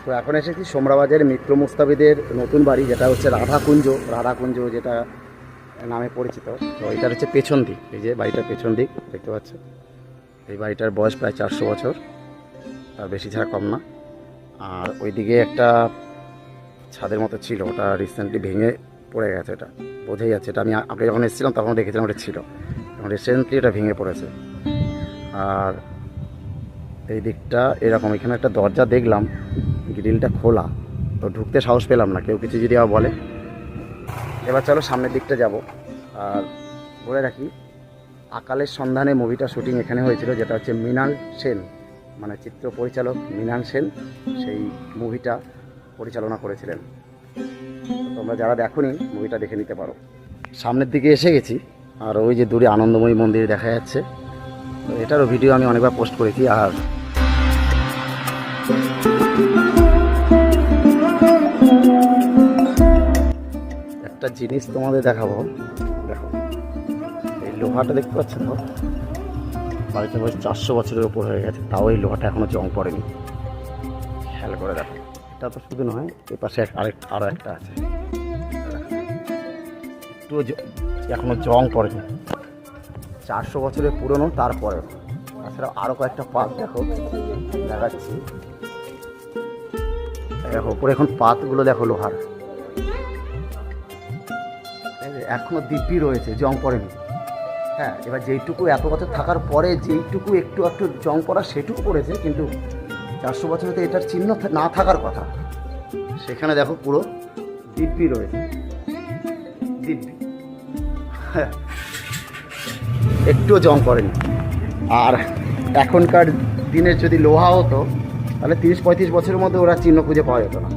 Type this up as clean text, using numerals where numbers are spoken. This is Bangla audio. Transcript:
তো এখন এসেছি সোমরাবাজারের মিত্র মুস্তাফিদের নতুন বাড়ি, যেটা হচ্ছে রাধাকুঞ্জ যেটা নামে পরিচিত। তো এটার হচ্ছে পেছন দিক, এই যে বাড়িটার পেছন দিক দেখতে পাচ্ছ। এই বাড়িটার বয়স প্রায় 400 বছর, তার বেশি ছাড়া কম না। আর ওইদিকে একটা ছাদের মতো ছিল, ওটা রিসেন্টলি ভেঙে পড়ে গেছে, এটা বোঝাই যাচ্ছে। এটা আমি আগে যখন এসেছিলাম তখন দেখেছিলাম ওটা ছিল, এখন রিসেন্টলি এটা ভেঙে পড়েছে। আর এই দিকটা এরকম, এখানে একটা দরজা দেখলাম, গ্রিলটা খোলা, তো ঢুকতে সাহস পেলাম না, কেউ কিছু যদি বলে। এবার চলো সামনের দিকটা যাব। আর বলে রাখি, আকালের সন্ধানে মুভিটা শুটিং এখানে হয়েছিল, যেটা হচ্ছে মৃণাল সেন, মানে চিত্র পরিচালক মৃণাল সেন সেই মুভিটা পরিচালনা করেছিলেন। তোমরা যারা দেখোনি মুভিটা দেখে নিতে পারো। সামনের দিকে এসে গেছি, আর ওই যে দূরে আনন্দময়ী মন্দির দেখা যাচ্ছে, তো এটারও ভিডিও আমি অনেকবার পোস্ট করেছি। আর একটা জিনিস তোমাদের দেখাবো, দেখো এই লোহাটা দেখতে পাচ্ছ তো, বাড়িতে বয়স 400 বছরের উপর হয়ে গেছে, তাও এই লোহাটা এখনো জং পড়েনি। খেয়াল করে দেখো, এটা তো শুধু নয়, এ পাশে আরও একটা আছে, একটু এখনো জং পড়েনি। 400 বছরের পুরনো, তারপরে তাছাড়া আরও কয়েকটা পাত দেখো দেখাচ্ছি। দেখো উপরে এখন পাতগুলো দেখো লোহার, এখনো দিব্যি রয়েছে, জং পড়েনি। হ্যাঁ, এবার যেইটুকু এত বছর থাকার পরে যেইটুকু একটু একটু জং পড়া সেটুকু পড়েছে, কিন্তু 400 বছরে তো এটার চিহ্ন না থাকার কথা, সেখানে দেখো পুরো দিব্যি রয়েছে, দিব্যি একটুও জং পড়েনি। আর এখনকার দিনের যদি লোহা হতো, তাহলে 30-35 বছরের মধ্যে ওরা চিহ্ন খুঁজে পাওয়া যেত না।